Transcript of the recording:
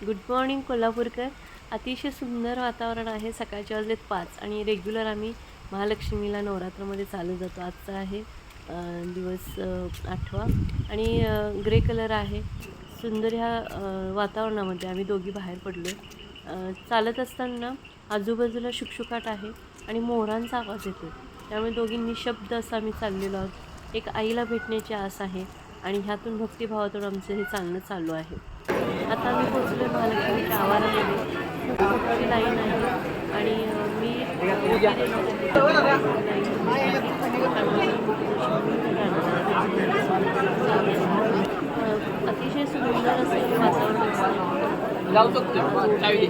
Good morning Kolhapurkar. अतिशय सुंदर वातावरण आहे. सकाळचे वाजलेत 5 आणि रेग्युलर आम्ही महालक्ष्मीला नवरात्रामध्ये चालू जातो. आजचा आहे दिवस 8वा आणि ग्रे कलर आहे. सुंदर ह्या वातावरणामध्ये आम्ही दोघी बाहेर पडलो. चालत असताना आजूबाजूला शुकशुकाट आहे आणि मोरांचा आवाज येतो. त्यामुळे दोघी निशब्द असं आम्ही चाललेलो आहोत. एक आईला भेटण्याची आस आहे आणि ह्यातून भक्तिभावातून आमचं हे चालणं चालू आहे. आता आम्ही पोचलो महालक्ष्मीच्या आवारामध्ये. खूप मोठी लाईन आहे आणि मी अतिशय सुंदर असं वातावरण असतं. लाईन